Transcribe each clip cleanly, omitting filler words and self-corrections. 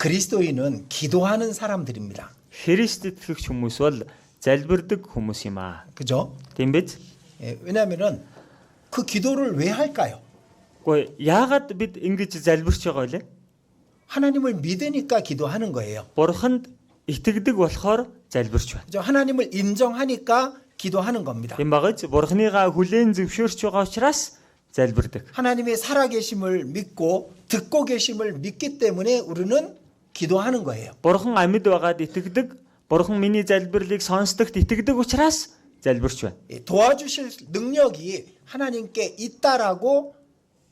그리스도인은 기도하는 사람들입니다. Христэд итгэгч хүмүүс бол залбирдаг хүмүүс юм аа. 그죠? Тийм биз? 왜냐하면은 그 기도를 왜 할까요? Гэхдээ яагаад бид ингэж залбирч байгаа вэ? 하나님을 믿으니까 기도하는 거예요. Бурханд итгэдэг болохоор залбирч байна. 그죠? 하나님을 인정하니까 기도하는 겁니다. Тийм багаж Бурханыгаа хүлээн зөвшөөрч байгаа учраас залбирдаг. 하나님의 살아계심을 믿고 듣고 계심을 믿기 때문에 우리는 기도하는 거예요. Бурхан амьд байгаад итгэдэг. Бурхан миний залбирлыг сонсдогт итгэдэг учраас залбирч байна. 도와주실 능력이 하나님께 있다라고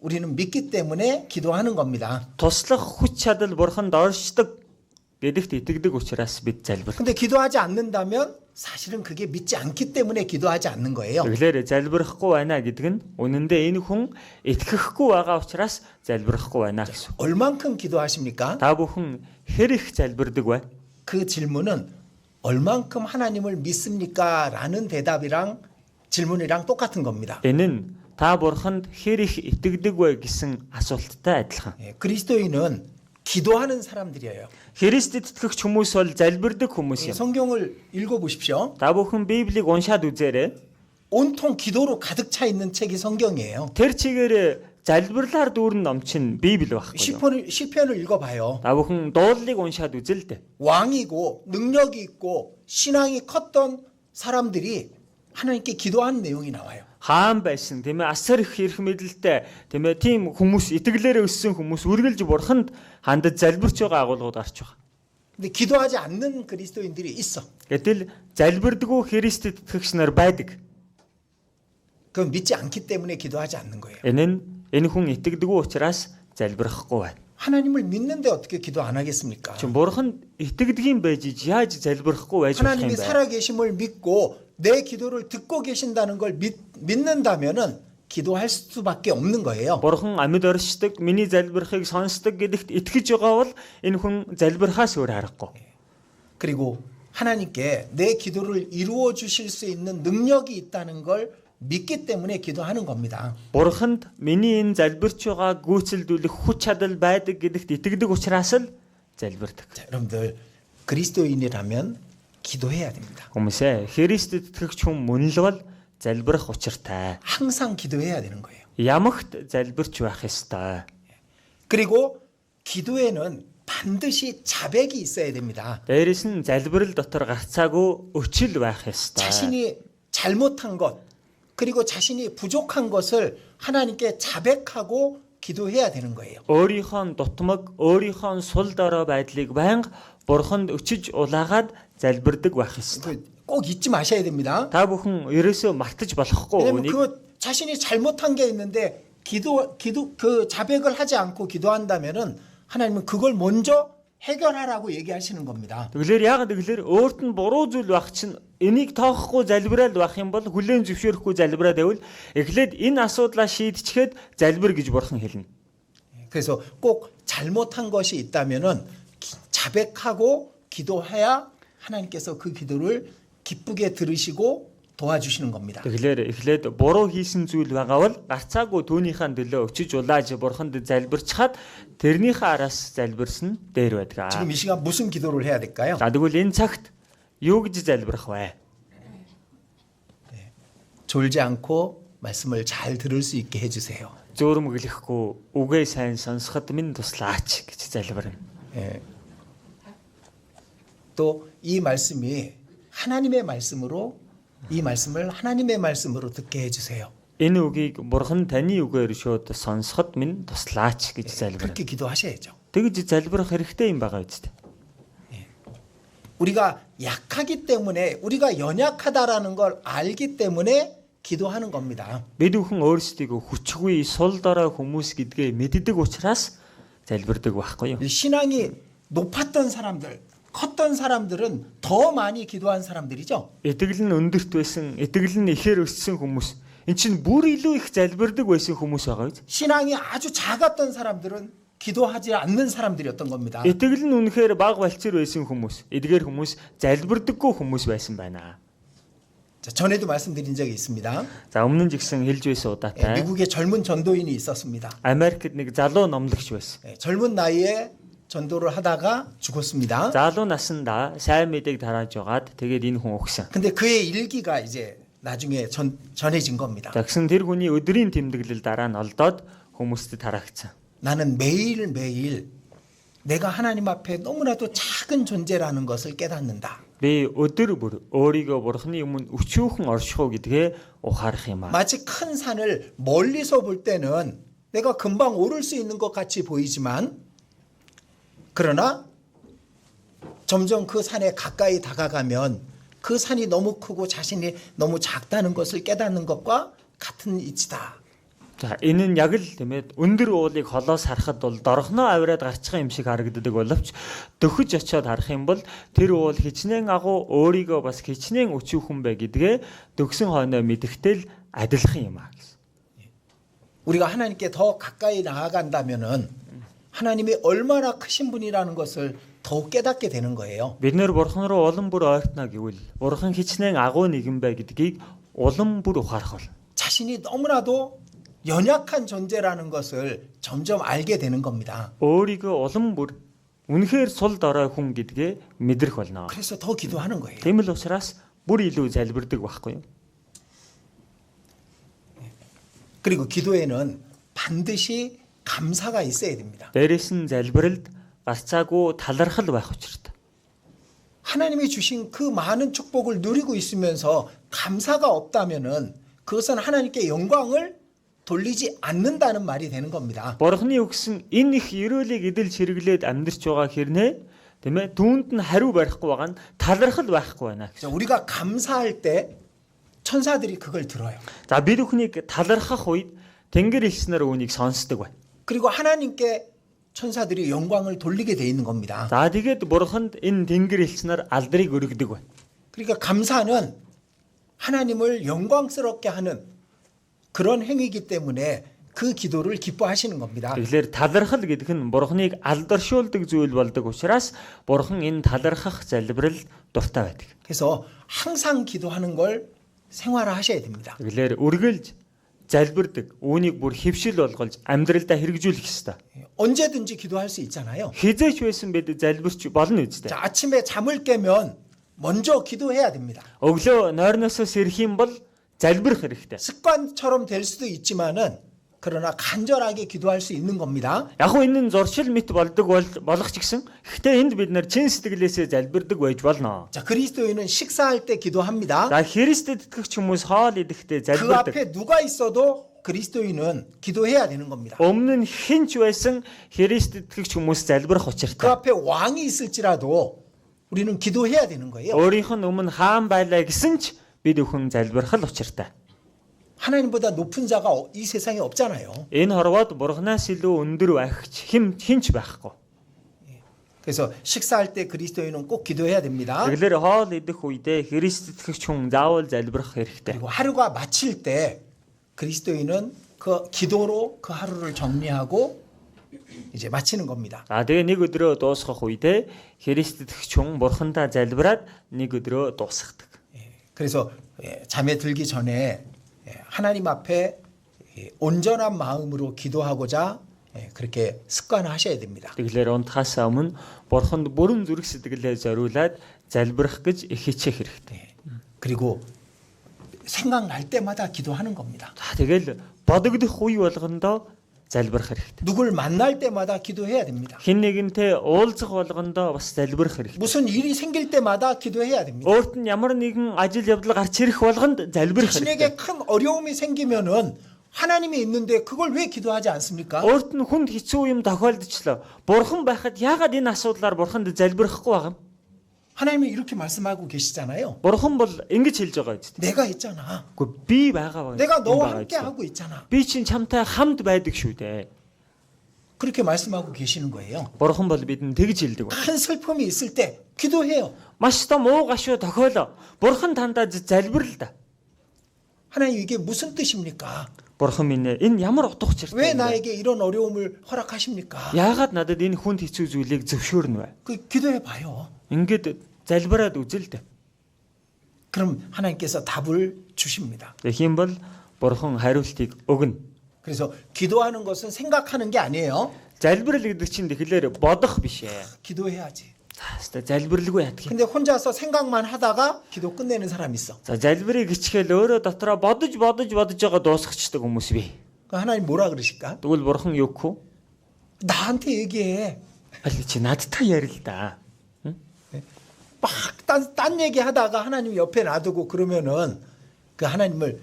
우리는 믿기 때문에 기도하는 겁니다. Туслах хүч чадал Бурханд оршдог гэдэгт итгэдэг учраас бид залбирдаг. 근데 기도하지 않는다면 사실은 그게 믿지 않기 때문에 기도하지 않는 거예요. Тэгэхээр залбирахгүй байна гэдэг нь үнэндээ энэ хүн итгэхгүй байгаа учраас залбирахгүй байна гэсэн. 얼만큼 기도하십니까? Та бүхэн хэр их залбирдаг вэ? 그 질문은 얼만큼 하나님을 믿습니까? 라는 대답이랑 질문이랑 똑같은 겁니다. Энэ нь та бурханд хэр их итгэдэг вэ гэсэн асуулттай адилхан. 그리스도인은 기도하는 사람들이에요. Христэд итгэгч хүмүүс бол залбирдаг хүмүүс юм. 성경을 읽어보십시오. Та бүхэн Библийг уншаад үзээрэй. 온통 기도로 가득 차 있는 책이 성경이에요. Тэр чигээр залбирлаар дүүрэн ном чинь Библи байхгүй юу? 시편을 읽어봐요. Та бүхэн дуулыг уншаад үзэл дээ. 왕이고 능력이 있고 신앙이 컸던 사람들이 하나님께 기도하는 내용이 나와요. Хаан байсан тийм ээ асар их эрх мэдэлтэй тийм ээ тийм хүмүүс итгэлээр өссөн хүмүүс үргэлж бурханд хандаж залбирч байгаа агуулгууд гарч байгаа. 근데 기도하지 않는 그리스도인들이 있어. Гэтэл залбирдаггүй Христэд итгэгч нар байдаг. 그건 믿지 않기 때문에 기도하지 않는 거예요. Энэ хүн итгэдэггүй учраас залбирахгүй байна. 하나님을 믿는데 어떻게 기도 안 하겠습니까? Чин бурханд итгэдэг юм байж яаж залбирахгүй байж болох юм 하나님이 бэ? 살아계심을 믿고 내 기도를 듣고 계신다는 걸 믿는다면은 기도할 수밖에 없는 거예요. Бурхан амьд оршдог, миний залбирахыг сонсдог гэдэгт итгэж байгаа бол энэ хүн залбирхаас өөр аргагүй. 그리고 하나님께 내 기도를 이루어 주실 수 있는 능력이 있다는 걸 믿기 때문에 기도하는 겁니다. Бурханд миний энэ залбирч байгаа гүйцэлдүүлэх хүч чадал байдаг гэдэгт итгэдэг учраас л залбирдаг. 자, 여러분들 그리스도인이라면 기도해야 됩니다. Хүмүүсээ Христэд итгэгч хүн мөн л бол залбирах учиртай. 항상 기도해야 되는 거예요. Ямагт залбирч байх ёстой. 그리고 기도에는 반드시 자백이 있어야 됩니다. Дээрээс нь залбирал дотор гарцаагүй өчил байх ёстой. 자신이 잘못한 것 그리고 자신이 부족한 것을 하나님께 자백하고 기도해야 되는 거예요. Өөрийнхөө дутмаг, өөрийнхөө сул дорой байдлыг байнга бурханд өчиж улаагаад залбирдаг байх ёстой. 꼭 잊지 마셔야 됩니다. Та бүхэн ерөөсөө мартаж болохгүй 왜냐면 үнийг. 그 자신이 잘못한 게 있는데 그 자백을 하지 않고 기도한다면은 하나님은 그걸 먼저 해결하라고 얘기하시는 겁니다. Тэгэлэр яг тэгэлэр өөрт нь буруу зүйл байх чинь энийг тоохгүй залбираад байх юм бол хүлээн зөвшөөрөхгүй залбираад байвал эхлээд энэ асуудлаа шийдчихэд залбир гэж бурхан хэлнэ. 그래서 꼭 잘못한 것이 있다면은 자백하고 기도해야 하나님께서 그 기도를 기쁘게 들으시고 도와주시는 겁니다. Тэгэхээр эхлээд буруу хийсэн зүйл байгаа бол гарцаагүй түүнийхэн төлөө өчиж улааж бурханд залбирчхад тэрнийхээ араас залбирсан дээр байдаг. 지금 이 시간 무슨 기도를 해야 될까요? За тэгвэл энэ цагт юу гэж залбирах вэ? 졸지 않고 말씀을 잘 들을 수 있게 해주세요. Зөөрмөглөхгүй үгээ сайн сонсоход минь туслаач гэж залбирна. 또 이 말씀이 하나님의 말씀으로 이 말씀을 하나님의 말씀으로 듣게 해주세요. Энэ үгийг бурхан таны үгээр шууд сонсоход минь туслаач гэж залбирна. 그렇게 기도하셔야죠. Тэгж залбирах хэрэгтэй юм байгаа үстэй. 우리가 약하기 때문에 우리가 연약하다라는 걸 알기 때문에 기도하는 겁니다. Бид бүхэн өөрсдийгөө хүчгүй сул дорой хүмүүс гэдгээ мэддэг учраас залбирдаг байхгүй юу? 신앙이 높았던 사람들, 컸던 사람들은 더 많이 기도한 사람들이죠. Итгэл нь өндөрт байсан, итгэл нь ихээр өссөн хүмүүс. Эн чинь бүр илүү их залбирдаг байсан хүмүүс байгаа биз? 신앙이 아주 작았던 사람들은 기도하지 않는 사람들이었던 겁니다. Итгэл нь үнэхээр бага балчир байсан хүмүүс, эдгээр хүмүүс залбирдаггүй хүмүүс байсан байна. 자, 전에도 말씀드린 적이 있습니다. За өмнө нь жигсэн хэлж байсан удаатай. 미국에 젊은 전도인이 있었습니다. Америкт нэг залуу номлогч байсан. 젊은 나이에 전도를 하다가 죽었습니다. Залуу насандаа сайн мэдээг тарааж байгаад тэгээд энэ хүн өгсөн. 근데 그의 일기가 이제 나중에 전해진 겁니다. Тэгсэн тэр хүний өдрийн тэмдэглэл дараа нь олдоод хүмүүстэд тараагдсан. 나는 매일매일 내가 하나님 앞에 너무나도 작은 존재라는 것을 깨닫는다. Би өдөр бүр өөрийгөө бурхны өмнө өчүүхэн оршихуу гэдгээ ухаарах юм аа. 마치 큰 산을 멀리서 볼 때는 내가 금방 오를 수 있는 것 같이 보이지만 그러나 점점 그 산에 가까이 다가가면 그 산이 너무 크고 자신이 너무 작다는 것을 깨닫는 것과 같은 이치다. За энэ нь яг л тиймээ өндөр уулыг холоос харахад бол дорхноо авираад гарчхан юм шиг харагддаг боловч дөхөж очиод харах юм бол тэр уул хичнээн агуу өөрийгөө бас хичнээн өчүүхэн бэ гэдгээ дөгсөн хойноо мэдрэхтэл адилхан юм аа гэсэн. 우리가 하나님께 더 가까이 나아간다면은 하나님이 얼마나 크신 분이라는 것을 더욱 깨닫게 되는 거예요. Бид нэр бурхан руу улам бүр ойртно гэвэл бурхан хичнээн агуу нэгэн бай гэдгийг улам бүр ухаарах бол 자신이 너무나도 연약한 존재라는 것을 점점 알게 되는 겁니다. өөрийгөө улам бүр үнэхээр сул дорой хүн гэдгээ мэдрэх болно. 그래서 더 기도하는 거예요. Тийм л учраас бүр илүү залбирдаг байхгүй юу? 그리고 기도에는 반드시 감사가 있어야 됩니다. Дээрээс нь залбиралд гарцаагүй талархал байх учиртай. 하나님이 주신 그 많은 축복을 누리고 있으면서 감사가 없다면은 그것은 하나님께 영광을 돌리지 않는다는 말이 되는 겁니다. Бурхны өгсөн энэ их ерөөлийг эдэлж хэрэглээд амьдрч байгаа хэрнээ тийм ээ түүнд нь хариу барихгүй байгаа нь талархал байхгүй байна. 그래서 우리가 감사할 때 천사들이 그걸 들어요. За бид бүхнийг талархах үед тэнгэр элчнэр үүнийг сонсдог байна. 그리고 하나님께 천사들이 영광을 돌리게 돼 있는 겁니다. За тэгээд бурханд энэ тэнгэр элчнэр алдрыг өргөдөг байна. 그러니까 감사는 하나님을 영광스럽게 하는 그런 행위이기 때문에 그 기도를 기뻐하시는 겁니다. Тэгэхээр талархал гэдэг нь бурхныг алдаршуулдаг зүйл болдог учраас бурхан энэ талархах залбирал дуртай байдаг. 그래서 항상 기도하는 걸 생활화하셔야 됩니다. Тэгэхээр үргэлж залбирдаг үүнийг бүр хөвшил болгож амьдралдаа хэрэгжүүлэх ёстой. 언제든지 기도할 수 있잖아요. Хизээч байсан бид залбирч болно үстэй. 자, 아침에 잠을 깨면 먼저 기도해야 됩니다. Өглөө нойрноосоо сэрэх юм бол залбирах хэрэгтэй. 습관처럼 될 수도 있지만은 그러나 간절하게 기도할 수 있는 겁니다. Яг хөө энэ нь зуршил мэт болдог болох ч гэсэн гэхдээ энд бид нар чин сэтгэлээсээ залбирдаг байж болно. 자, 그리스도인은 식사할 때 기도합니다. За Христэд итгэгч хүмүүс хоол идэхдээ 그 залбирдаг. 앞에 누가 있어도 그리스도인은 기도해야 되는 겁니다. Өмнө нь хинч байсан Христэд итгэгч хүмүүс залбирах 그 учиртай. 앞에 왕이 있을지라도 우리는 기도해야 되는 거예요. Өөрийнх нь өмнө хаан байлаа гэсэн ч бид өхөн залбирах л учиртай. 하나님보다 높은 자가 이 세상에 없잖아요. Энэ хорвоод бурхнаас илүү өндөр байхч хинч байхгүй. 그래서 식사할 때 그리스도인은 꼭 기도해야 됩니다. Тэгэхээр хоол идэх үедээ Христ итгэгч хүн заавал залбирах хэрэгтэй. 그리고 하루가 마칠 때 그리스도인은 그 기도로 그 하루를 정리하고 이제 마치는 겁니다. За тэгээ нэг өдрөө дуусгах үедээ Христ итгэгч хүн бурхандаа залбираад нэг өдрөө дуусгадаг. 그래서 잠에 들기 전에 하나님 앞에 온전한 마음으로 기도하고자 그렇게 습관하셔야 됩니다. Тэгэхээр унтахаас өмнө бурханд бүрэн зүрх сэтгэлээ зориулаад залбирах гэж их хичээх хэрэгтэй. 그리고 생각날 때마다 기도하는 겁니다. За тэгэл бодогдох үе болгондоо залбирах хэрэгтэй. 누굴 만날 때마다 기도해야 됩니다. Хэн нэгэнтэй уулзах болгондоо бас залбирах хэрэгтэй. 무슨 일이 생길 때마다 기도해야 됩니다. Өөрт нь ямар нэгэн ажил явдал гарч ирэх болгонд залбирах 자신에게 хэрэгтэй. 큰 어려움이 생기면은 하나님이 있는데 그걸 왜 기도하지 않습니까? Өөрт нь хүнд хэцүү юм тохиолдчихлоо. Бурхан байхад яагаад энэ асуудлаар бурханд залбирахгүй байгаа юм? 하나님이 이렇게 말씀하고 계시잖아요. Бурхан бол ингэж хэлж байгаа юм. 내가 있잖아. Гэхдээ би байгаа. 내가 너와 함께 하고 있잖아. Би чинь чамтай хамт байдаг шүү дээ. 그렇게 말씀하고 계시는 거예요. Бурхан бол бидэнд тэгж хэлдэг байна. 큰 슬픔이 있을 때 기도해요. Маш том уу гашуу тохиолоо. Бурхан тандаа залбирал да. 하나님 이게 무슨 뜻입니까? Бурхан минь энэ ямар утга 왜 учиртай юм бэ? 나에게 이런 어려움을 허락하십니까? Яагаад надад энэ хүнд хэцүү зүйлийг зөвшөөрнө вэ? 그 기도해 봐요. Ингээд залбираад үзэл дээ. 그럼 하나님께서 답을 주십니다. Тэгэх юм бол Бурхан хариултыг өгнө. 그래서 기도하는 것은 생각하는 게 아니에요. Залбирал гэдэг чинь тэгэхээр бодох биш ээ. 기도해야지. За залбирлгүй яддаг. 근데 혼자서 생각만 하다가 기도 끝내는 사람이 있어. За залбирыг хичгээл өөрөө дотроо бодож байгаа дуусгачдаг хүмүүс бий. 그 하나님 뭐라 그러실까? Тэгвэл бурхан юу гэх вэ? 나한테 얘기해. Аль чи надтай ярил л да. 딴 얘기 하다가 하나님 옆에 놔두고 그러면은 그 하나님을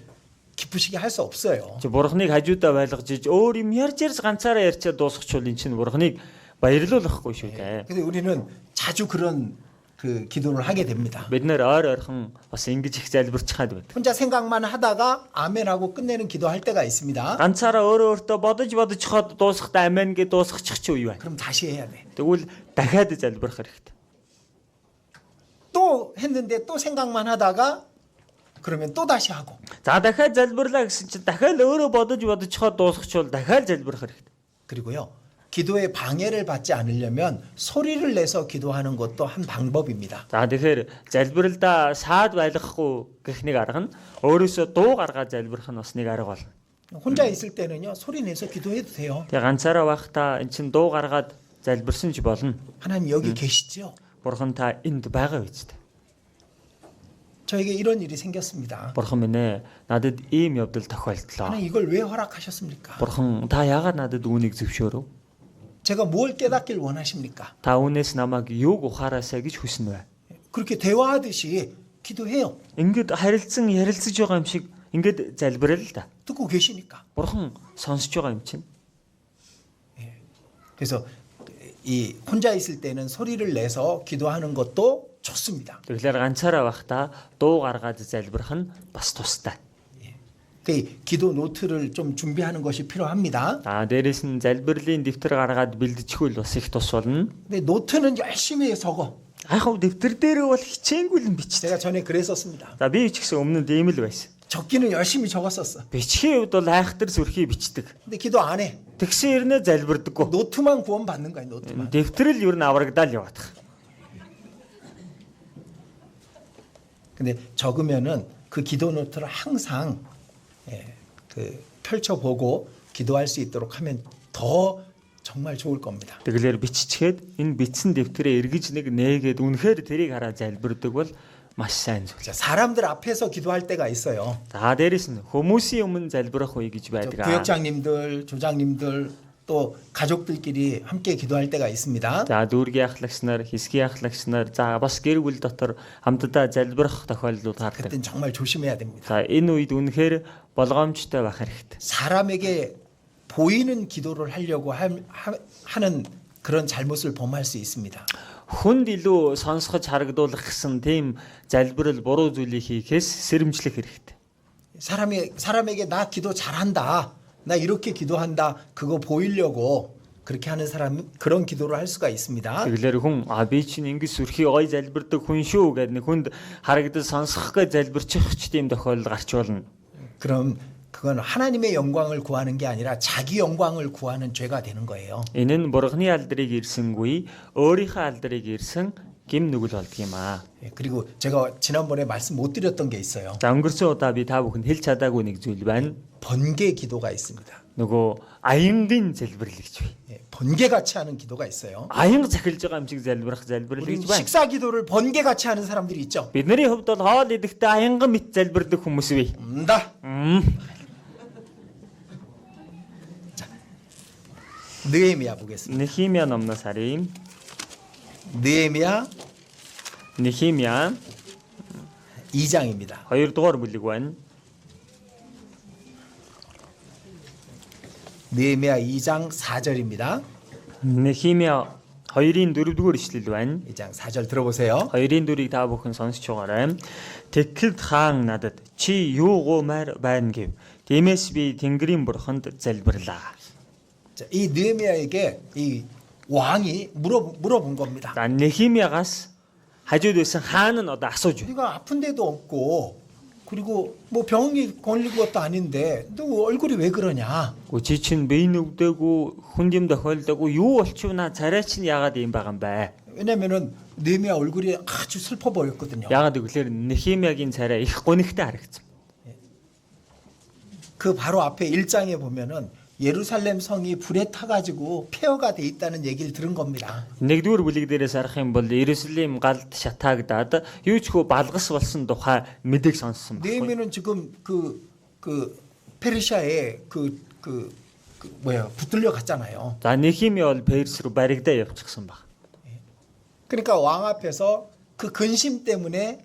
기쁘시게 할 수 없어요. Чи бурханыг хажуудаа байлгаж иж өөр юм ярьж ганцаараа ярьчаа дуусгачихвол эн чинь бурханыг баярлуулахгүй шүү дээ. 근데 우리는 자주 그런 그 기도를 하게 됩니다. Бид нэр ойрхон бас ингэж их залбирчхаад байдаг. 혼자 생각만 하다가 아멘하고 끝내는 기도할 때가 있습니다. Ганцаараа өөртөө бодож хаад дуусгахдаа амен гэж дуусгачих чи үе байна. 그럼 다시 해야 돼. Тэгвэл дахиад залбирах хэрэгтэй. 또 했는데 또 생각만 하다가 그러면 또 다시 하고. За дахиад залбирлаа гэсэн чинь дахиад өөрөө бодож хаад дуусгачихвол дахиад залбирах хэрэгтэй. 그리고요. 기도에 방해를 받지 않으려면 소리를 내서 기도하는 것도 한 방법입니다. За тэгэхээр залбиралдаа саад байлгахгүй гэх нэг арга нь өөрөөсөө дуу гаргаад залбирах нь бас нэг арга болно. 혼자 있을 때는요. 소리 내서 기도해도 돼요. Тэгээ ганцаараа байхдаа эн чин дуу гаргаад залбирсан ч болно. 하나님 여기 계시죠? Бурхан та энд байгаа биз дээ. 저에게 이런 일이 생겼습니다. Бурхан минь ээ надад ийм явдал тохиолдлоо. 하나님 이걸 왜 허락하셨습니까? Бурхан та яагаад надад үүнийг зөвшөөрөв? 제가 뭘 깨닫길 원하십니까? Та үүнээс намайг юуг ухаараасаа гэж хүснэ вэ? 그렇게 대화하듯이 기도해요. Ингээд харилцсан ярилцаж байгаа юм шиг ингээд залбирал л да. 듣고 계시니까. Бурхан сонсож байгаа юм чинь. 그래서 이 혼자 있을 때는 소리를 내서 기도하는 것도 좋습니다. Тэгэхээр ганцаараа байхдаа дуу гаргаад залбирах нь бас тустай. 그 기도 노트를 좀 준비하는 것이 필요합니다. Дээрээс нь залбирлын дэвтэр гаргаад бэлдэчихвэл бас их тус болно. 근데 노트는 열심히 적어. Ахав дэвтэр дээрээ бол хичээнгүйлэн бичдэг. 제가 전에 그랬었습니다. За би ч гэсэн өмнө ийм л байсан. 적기는 열심히 적었었어. Бичгийн хувьд бол айхтар зүрхий бичдэг. 근데 기도 안 해. Тэгсэн ирнэ залбирдаггүй. 노트만 구원 받는 거야, 노트만. Дэвтрэл юу н аврагдаал яваадах. 근데 적으면은 그 기도 노트를 항상 그 펼쳐보고 기도할 수 있도록 하면 더 정말 좋을 겁니다. Тэгэлэр биччихээд энэ бичсэн дэвтрээ эргэж нээгээд үнэхээр тэрийг хараа залбирдаг бол маш сайн зүйл. 자, 사람들 앞에서 기도할 때가 있어요. За дээрэс нь хүмүүсийн өмнө залбирах үе гэж байдаг. 부역장님들, 조장님들 또 가족들끼리 함께 기도할 때가 있습니다. За дүүргийн ахлагч нар, хэсгийн ахлагч нар, за бас гэр бүл дотор хамтдаа залбирах тохиолдлууд гардаг. 그때는 정말 조심해야 됩니다. За энэ үед үнэхээр болгоомжтой байх хэрэгтэй. 사람에게 보이는 기도를 하려고 하는 그런 잘못을 범할 수 있습니다. Хүнд илүү сонсгож харагдуулах гэсэн тийм залбирал буруу зүйлийг хийхээс сэрэмжлэх хэрэгтэй. 사람에게 나 기도 잘한다. 나 이렇게 기도한다. 그거 보이려고 그렇게 하는 사람 그런 기도를 할 수가 있습니다. Тэгэлэр хүн би чинь ингэж сүрхий ой залбирдаг хүн шүү гэдэг нэг хүнд харагдаж сонсох гэж залбирчих ч тийм тохиолдол гарч болно. 그럼 그건 하나님의 영광을 구하는 게 아니라 자기 영광을 구하는 죄가 되는 거예요. Энэ нь бурхны алдрыг ирсэнгүй өөрийнхөө алдрыг ирсэн гим нүгэл болдго юм аа. 그리고 제가 지난번에 말씀 못 드렸던 게 있어요. За өнгөрсөн удаа би та бүхэнд хэлж чадаагүй нэг зүйл байна. 번개 기도가 있습니다. Нөгөө аянгийн залбирал гэж бай. 번개같이 하는 기도가 있어요. Аянг захилж байгаа юм шиг залбирах залбирал 우리 гэж байна. 식사 기도를 번개같이 하는 사람들이 있죠. Бидний хувьд бол хоол идэхдээ аянган мэт залбирдаг хүмүүс бий. 다 느헤미야 보겠습니다. Нехимия номноос харъя. 느헤미야 Нехимия 2장입니다. 2 дугаар бүлэг байна. 느헤미야 2장 4절입니다. Нехимия 2-ын 4-р ишлэл байна. 2장 4절 들어보세요. 2-ын 4-ыг та бүхэн сонсож байгаарай. Тэгэхэд хаан надад чи юу гуймаар байна гэв. Тиймээс би Тэнгэрийн бурханд залбирлаа. 자, 이 느헤미야에게 이 왕이 물어본 겁니다. За Нехимиагаас хажууд байсан хаан нь одоо асууж байна. 우리가 아픈 데도 없고 그리고 뭐 병이 걸린 것도 아닌데 너 얼굴이 왜 그러냐? Чи чинь бие нүгдээгүй, хүнд юм тохиолдоогүй юу болчихвна царай чинь яагаад юм байгаа юм бэ? 왜냐면은 느헤미야 얼굴이 아주 슬퍼 보였거든요. Яагаад гэвэл Нехимиагийн царай их гонигтай харагдсан. 그 바로 앞에 1장에 보면은 예루살렘 성이 불에 타가지고 폐허가 돼 있다는 얘기를 들은 겁니다. Нэгдүгээр бүлэг дээрээс харах юм бол Иерусалим галд шатаагдаад юу ч хөө балгас болсон тухай мэдээг сонссон байна. 느헤미야는 지금 그 페르시아에 붙들려 갔잖아요. За Нехими бол Перс рүү баригдаа явчихсан баг. 그러니까 왕 앞에서 그 근심 때문에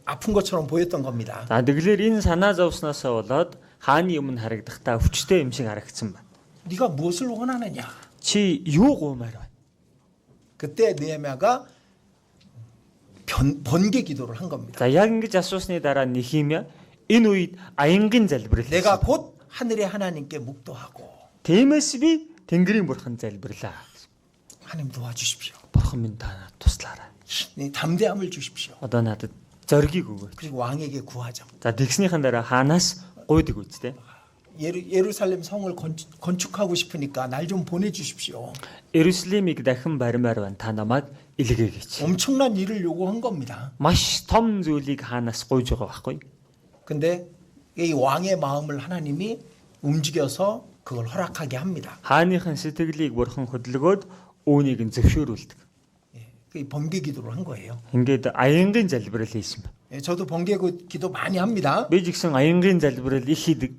아픈 것처럼 보였던 겁니다. За тэгэлэр энэ санаа зовсноосоо болоод хааны өмнө харагдахдаа өвчтэй юм шиг харагдсан байна. 네가 무엇을 원하느냐? Чи юу гуймаар байна? 그때 느헤미야가 번개 기도를 한 겁니다. За яг ингэж асуусны дараа Нехимия энэ үед аянгийн залбирал. 내가 곧 하늘의 하나님께 묵도하고 Тиймээс би Тэнгэрийн бурхан залбирлаа. 하나님 도와주십시오. Бурхан минь та надад туслаарай. 담대함을 주십시오. Одоо надад зориг өгөөч. 그리고 왕에게 구하자. За тэгснийхэн дараа хаанаас гуйдаг үстэй. 예루살렘 성을 건축하고 싶으니까 날 좀 보내주십시오. Иерусалимыг дахин баримаар байна. Та намайг илгээгээч. 엄청난 일을 요구한 겁니다. Маш том зүйлийг хаанаас гуйж байгаа байхгүй. 근데 이 왕의 마음을 하나님이 움직여서 그걸 허락하게 합니다. Хааныхын сэтгэлийг бурхан хөдөлгөөд үүнийг нь зөвшөөрүүлдэг. 그 번개 기도를 한 거예요. Ингээд аянгийн залбирал хийсэн байна. 저도 번개 기도 많이 합니다. Би ч гэсэн аянгийн залбирал их хийдэг.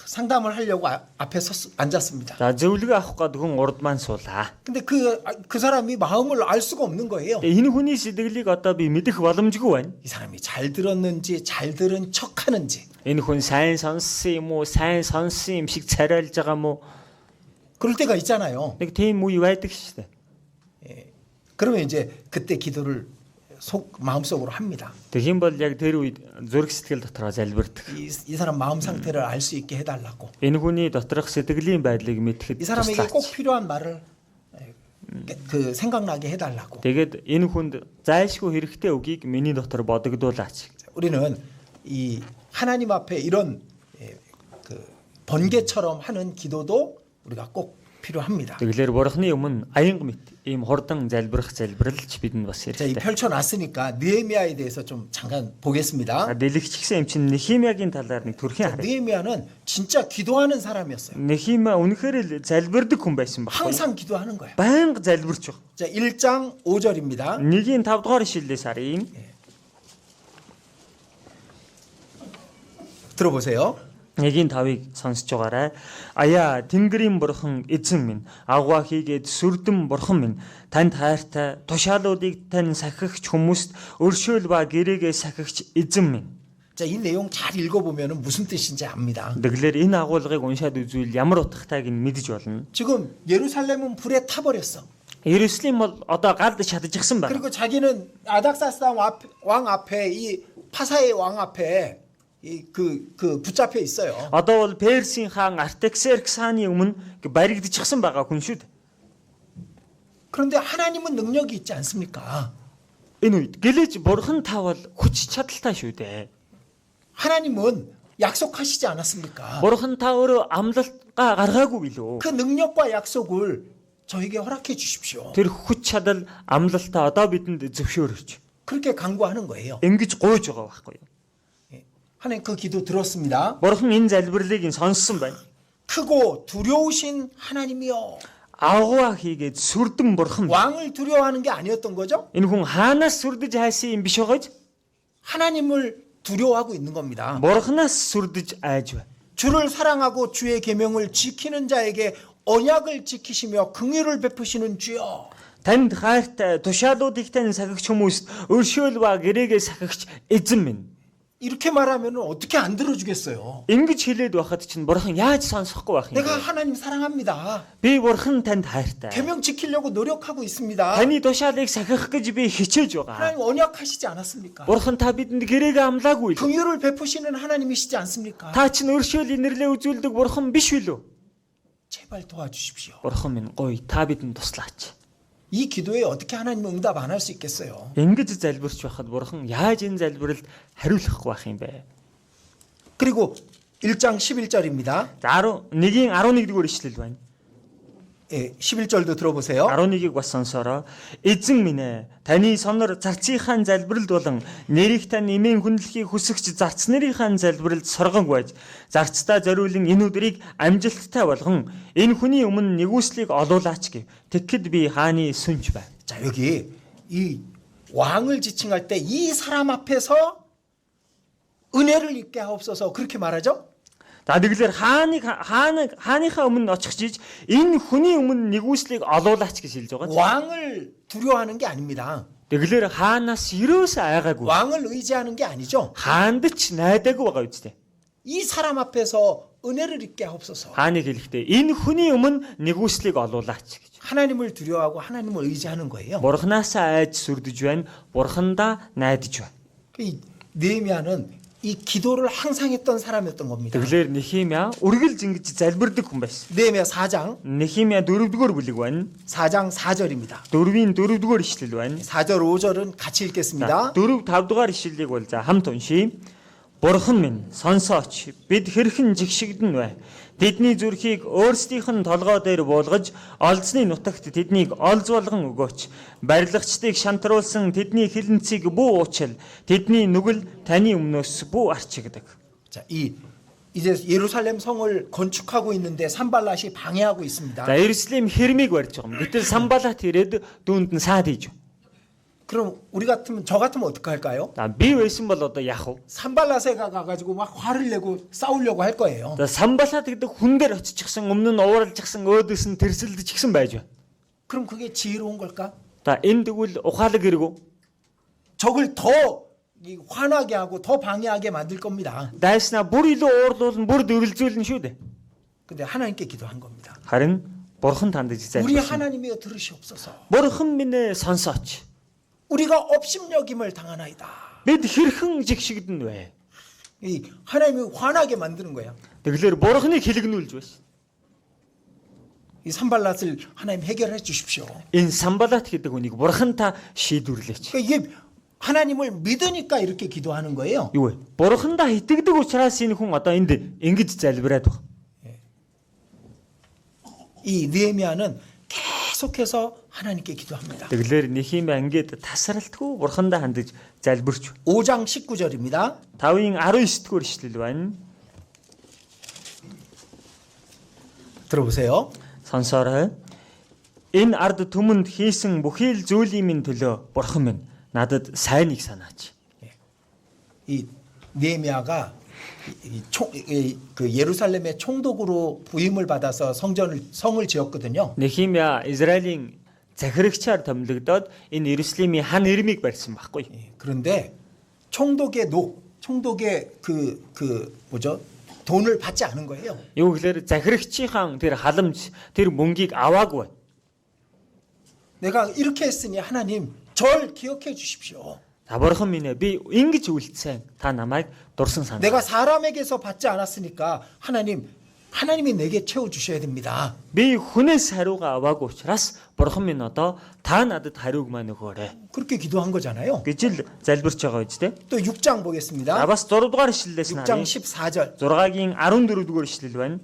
상담을 하려고 앞에 앉았습니다. За зөвлөгөө авах гээд хүн урд маань суулаа. 근데 그 사람이 마음을 알 수가 없는 거예요. Энэ хүний сэтгэлийг одоо би мэдэх боломжгүй байна. 이 사람이 잘 들었는지 잘 들은 척하는지. Энэ хүн сайн сонссон юм уу, сайн сонссон юм шиг царайлж байгаа юм уу? 그럴 때가 있잖아요. Нэг тийм үе байдаг шүү дээ. 그러면 이제 그때 기도를 마음속으로 합니다. Тэгэх юм бол яг тэр үед зүрх сэтгэл дотороо залбирдаг. 이 사람 마음 상태를 알 수 있게 해달라고. Энэ хүний доторх сэтгэлийн байдлыг мэдхэд 이 사람에게 туслаач. 꼭 필요한 말을 생각나게 해달라고. Тэгээд энэ хүнд зайлшгүй хэрэгтэй үгийг миний дотор бодогдуулаач. 우리는 이 하나님 앞에 이런 번개처럼 하는 기도도 우리가 꼭 필요합니다. Тэгэлэр бурхны өмнө аянга мэт ийм хурдан залбирах залбиралч бидэнд бас 자, 이 хэрэгтэй. 펼쳐놨으니까 느헤미야에 대해서 좀 잠깐 보겠습니다. Дэлгэчихсэн юм чинь Нехимиягийн талаар нэг төрхийн харъя. 느헤미야는 진짜 기도하는 사람이었어요. Нехимия үнэхээр л залбирдаг хүн байсан баг. 항상 기도하는 거예요. Байнга залбирч баг. 자, 1장 5절입니다. 1-ийн 5 дугаар ишлэлээс харъя. 들어보세요. 1-ийн 5-ыг сонсож байгаарай. Аяа Тэнгэрийн бурхан эзэн минь, агуу хийгээд сүрдэн бурхан минь, танд хайртай тушаалуудыг тань сахигч хүмүүст өршөөл ба гэрээгээ сахигч эзэн минь. 자, 이 내용 잘 읽어보면 무슨 뜻인지 압니다. Тэгэлэр энэ агуулгыг уншаад үзвэл ямар утгатайг нь мэдэж болно. 지금 예루살렘은 불에 타버렸어. Иерусалим бол одоо галд шатажчихсан байна. 그리고 자기는 아닥사스 왕 앞에 이 파사의 왕 앞에 그 붙잡혀 있어요. Одоо бол Персийн хаан Артаксеркс хааны өмнө баригдчихсан байгаа хүн шүү дээ. 그런데 하나님은 능력이 있지 않습니까? Энэ үед гэлээж бурхан тавал хүч чадалтай шүү дээ. 하나님은 약속하시지 않았습니까? Бурхан та өөрөө амлалтаа гаргаагүй гэлөө. 그 능력과 약속을 저에게 허락해 주십시오. Тэр хүч чадал амлалтаа одоо бидэнд зөвшөөрөөч. 그렇게 간구하는 거예요. Ингэж гуйж байгаа байхгүй юу? 하나님 그 기도 들었습니다. Бурхан энэ залбирлыг нь сонссон байна. 크고 두려우신 하나님이요. Агуу хийгээд сүрдэн бурхан. 왕을 두려워하는 게 아니었던 거죠? Энэ хүн хаанаас сүрдэж хайсан юм биш байгааж? 하나님을 두려워하고 있는 겁니다. Бурханаас сүрдэж айж байна. 주를 사랑하고 주의 계명을 지키는 자에게 언약을 지키시며 긍휼을 베푸시는 주여. Танд хайртай тушаалуудыг тань сахигч хүмүүст өршөөл ба гэрээгээ сахигч эзэн минь. 이렇게 말하면 어떻게 안 들어주겠어요? Ингэж хэлээд байхад чинь бурхан яаж сонсохгүй байх юм 내가 бэ? 하나님 사랑합니다. Би бурхан танд хайртай. 계명 지키려고 노력하고 있습니다. Таны тушаалыг сахих гэж би хичээж байгаа. 하나님 언약하시지 않았습니까? Бурхан та бидэнд гэрээгээ амлаагүй л. 긍휼을 베푸시는 하나님이시지 않습니까? Та чинь өршөөл инэрлээ үзүүлдэг бурхан биш үү? 제발 도와주십시오. Бурхан минь гоё, та бидэнд туслаач. 이 기도에 어떻게 하나님 응답 안 할 수 있겠어요? Ингэж залбирч байхад бурхан яаж энэ залбиралд хариулахгүй байх юм бэ? 그리고 1장 11절입니다. За 1-ийн 11 дугаар ишлэл байна. 11절도 들어보세요. 11-ийг бас сонсороо. Эзэн минь ээ, таны сонор зарцынхаа залбиралд болон нэрийг тань эмээн хүндлэхийг хүсэгч зарц нарынхаа залбиралд соргонг байж, зарцтай зориулан энэ өдрийг амжилттай болгон энэ хүний өмнө нэгүслийг олуулаач гэв. Тэгэхэд би хааны сүнж байв. 자, 여기 이 왕을 지칭할 때 이 사람 앞에서 은혜를 입게 하옵소서 그렇게 말하죠. За тэгэлэр хааныхаа өмнө очих жиж энэ хүний өмнө нэгүслийг олуулаач гэж хэлж байгаа. 왕을 두려워하는 게 아닙니다. Тэгэлэр хаанаас ерөөсөө айгаагүй. 왕을 의지하는 게 아니죠. Хаанд ч найдаагүй байгаа үстэй. 이 사람 앞에서 은혜를 입게 하옵소서. Хааныг хэлэхдээ энэ хүний өмнө нэгүслийг олуулаач гэж. 하나님을 두려워하고 하나님을 의지하는 거예요. Бурхнаасаа айж сүрдэж байна. Бурхандаа найдаж байна. 이 느헤미야는 이 기도를 항상 했던 사람이었던 겁니다. Тэгэлэр Нехемия үргэлж ингэж залбирдаг хүн байсан. 느헤미야 4장 Нехемия 4-р бүлэг байна. 4장 4절입니다. 4-ийн 4-р ишлэл байна. 4절 5절은 같이 읽겠습니다. 4-5 ишлэлийг бол за хамт уншийе. Бурхан минь сонсооч, бид хэрхэн жигшигдэн вэ? Тэдний зүрхийг өөрсдийнх нь толгой дээр буулгаж, олзны нутагт тэднийг олз болгон өгөөч. Барилгачдыг шантруулсан тэдний хилэнцгийг бүү уучил, тэдний нүгэл таны өмнөөс бүү арчигдаг. 자, 이제 예루살렘 성을 건축하고 있는데 산발랏이 방해하고 있습니다. За Иерусалим хэрмийг барьж байгаа юм. Гэтэл Самбалат ирээд дүүнд нь саад хийж. 그럼 우리 같으면 저 같으면 어떻게 할까요? За би байсан бол одоо яах вэ? 산발랏에 가가지고 막 화를 내고 싸우려고 할 거예요. За Самбалат гэдэг хүн дээр очижчихсан, өмнө нь ууралжчихсан, өөдөөс нь тэрсэлдчихсэн байж байна. 그럼 그게 지혜로운 걸까? За энэ тэгвэл ухаалаг хэрэггүй. 적을 더 화나게 하고 더 방해하게 만들 겁니다. Дайснаа бүр илүү уурлуулна, бүр дөрлзүүлнэ шүү дээ. 근데 하나님께 기도한 겁니다. Харин бурхан тандаж 우리 залбирсан. 하나님이여 들으시옵소서. Бурхан минь сонсооч. 우리가 업신여김을 당하나이다. Бид хэрхэн жигшигдэн вэ? 이 하나님이 화나게 만드는 거야. Тэгэлэр бурханыг хэлгнүүлж байсан. 이 산발랏을 하나님 해결해 주십시오. Энэ Самбалат гэдэг хүнийг бурхан та шийдвэрлээч. 그러니까 이게 하나님을 믿으니까 이렇게 기도하는 거예요. Юу вэ? Бурхандаа итгэдэг учраас энэ хүн одоо энд ингэж залбираад байна. 이 느헤미야는 계속해서 하나님께 기도합니다. Тэгэлэр Нехемия ингээд тасралтгүй бурхандаа хандаж залбирч. 5장 19절입니다. 5-ийн 19-р ишлэл байна. 들어보세요. Сонсоорой. Энэ ард түмэнд хийсэн бүхий л зүйлийн минь төлөө бурхан минь надад сайныг санаач. 이 느헤미야가 그 예루살렘의 총독으로 부임을 받아서 성을 지었거든요. Нехемия Израилийн захирагчаар томилогдоод энэ Иерусалимийн хан ирмийг барьсан байхгүй. 그런데 총독의 그 뭐죠? 돈을 받지 않은 거예요. Юу гэхээр захирагчийн тэр халамж тэр мөнгийг аваагүй. 내가 이렇게 했으니 하나님 절 기억해 주십시오. За бурхан минь би ингэж үлдсэн та намайг дурсан санаа. 내가 사람에게서 받지 않았으니까 하나님이 내게 채워 주셔야 됩니다. Би хүнээс хариугаа аваагүй учраас бурхан минь одоо та надад хариуг маань өгөөрэй 그렇게 기도한 거잖아요. гэж л залбирч байгаа үстэй. 또 6장 За 보겠습니다. бас 6 дугаар ишлэлээс 6장 нарыг 14절. 6-гийн 14-р ишлэл байна.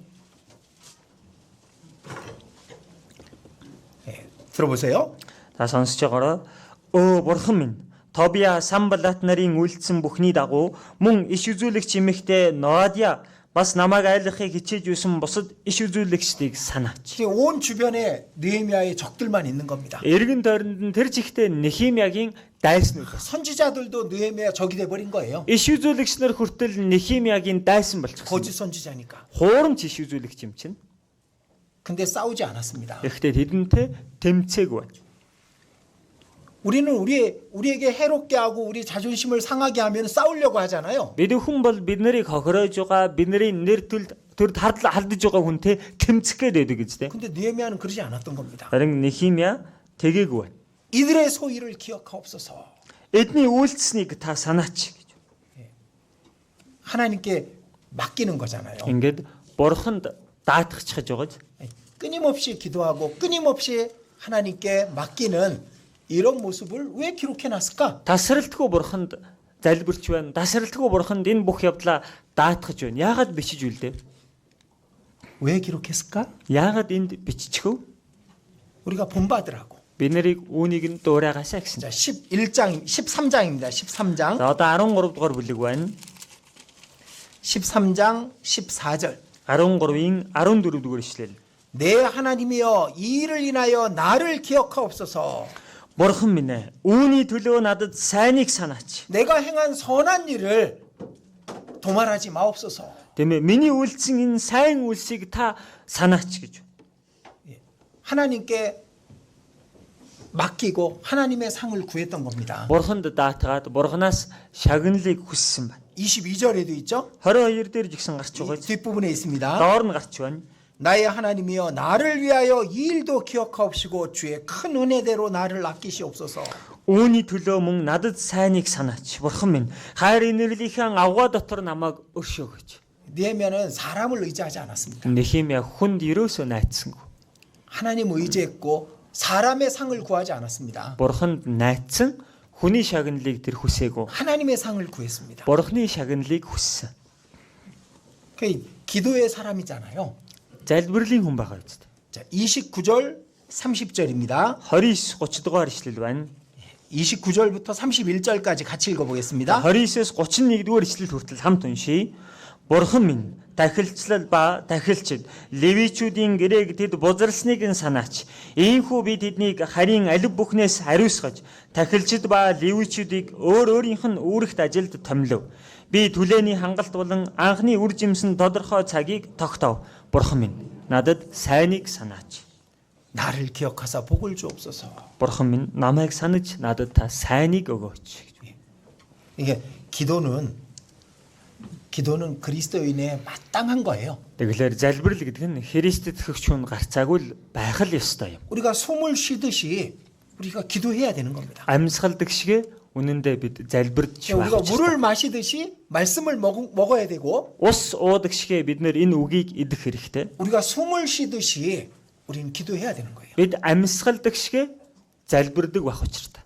들어보세요. За сонсож байгаарай. Өө бурхан минь Тобиа Самбалат нарын үйлдсэн бүхний дагуу мөн иш үзүүлэгч эмэгтэй Ноадия бас намайг айлахыг хичээж юусан бусад иш үзүүлэгчдийг санаач. 지금 온 주변에 느헤미야의 적들만 있는 겁니다. Эргэн тойронд нь тэр чигтээ Нехемиягийн дайснууд. 선지자들도 느헤미야 적이 돼 버린 거예요. Иш үзүүлэгч нар хүртэл Нехемиягийн дайсан болчихсон. 거짓 선지자니까. Хуурамч иш үзүүлэгч юм чинь. 근데 싸우지 않았습니다. Гэхдээ тэдэнтэй тэмцээгүй байна. 우리는 우리에게 해롭게 하고 우리 자존심을 상하게 하면 싸우려고 하잖아요. Бид хүн бол бид нарыг хохироож байгаа, бидний нэр төр алдаж байгаа хүнтэй тэмцэх гээд байдаг гэжтэй. 근데 느헤미야는 그러지 않았던 겁니다. Харин Нехемия тэгээгүй байна. 이들의 소위를 기억하옵소서. Эдний үйлцсэнийг та санаач гэж. 하나님께 맡기는 거잖아요. Ингээд бурханд даатгахчихж байгааз. 끊임없이 기도하고 끊임없이 하나님께 맡기는 이런 모습을 왜 기록해 놨을까? Тасралтгүй бурханд залбирч байна. Тасралтгүй бурханд энэ бүх явдлаа даатгаж байна. Яагаад бичиж үлдээ? 왜 기록했을까? Яагаад энд биччихв? 우리가 본받으라고. Бид нарыг үүнийг нь дуурайгаасаа гэсэн. 자, 13장입니다. 13장. За одоо 13 дугаар бүлэг байна. 13장 14절. 13-ийн 14 дугаар ишлэл. 내 하나님이여 이 일을 인하여 나를 기억하옵소서. Бурхан минь ээ, үүний төлөө надад сайныг санаач. 내가 행한 선한 일을 도말하지 마옵소서. Тэмээ миний үйлцэн энэ сайн үйлсийг та санаач гэж. 하나님께 맡기고 하나님의 상을 구했던 겁니다. Бурханд даатгаад Бурханаас шагналыг хүссэн байна. 22절에도 있죠? 22 дээр жигсэн гарч байгаа. 뒷부분에 있습니다. Доор нь гарч байна. 나의 하나님이여 나를 위하여 이 일도 기억하옵시고 주의 큰 은혜대로 나를 아끼시옵소서. Үүний төлөө мөн надад сайныг санаач. Бурхан минь, хайр инэрлийнхээ авгаа дотор намайг өршөөгөөч. 느헤미야는 사람을 의지하지 않았습니다. Нехемия хүнд ерөөсөө найдсангүй. 하나님 의지했고 사람의 상을 구하지 않았습니다. Бурханд найдсан хүний шагналыг тэр хүсээгүй. 하나님의 상을 구했습니다. Бурханы шагналыг хүссэн. 그 기도의 사람이잖아요. Залбирлын хүн байгаа үст. 자, 29절 30절입니다. 29 30 дугаар ишлэл байна. 29절부터 31절까지 같이 읽어보겠습니다. 29-с 31 дугаар ишлэл хүртэл хамт уншийе. Бурхан минь, тахилчлал ба тахилчид левичүүдийн гэрээг тэд бузарсныг нь санаач. Ийхүү би тэднийг харийн алив бүхнээс хариусгаж, тахилчид ба левичүүдийг өөр өөрийнх нь үүрэгт ажилд томилов. Би түлээний хангалт болон анхны үр жимсэн тодорхой цагийг тогтов. Бурхан минь, надад сайныг санаач. 나를 기억하사 복을 주옵소서. Бурхан минь, намайг санаж надад та сайныг өгөөч. 이게 기도는 그리스도인의 마땅한 거예요. Тэгэхээр залбирал гэдэг нь Христэд итгэгч хүн гарцаагүй л байх л ёстой юм. 우리가 숨을 쉬듯이 우리가 기도해야 되는 겁니다. Амьсгалдаг шиг үнэндээ бид залбирч байх 우리가 ёстой. 물을 마시듯이 말씀을 먹어야 되고 Ус уудаг шиг бид нэр энэ үгийг идэх хэрэгтэй. 우리가 숨을 쉬듯이 우리는 기도해야 되는 거예요. Бид амьсгалдаг шиг залбирдаг байх учиртай.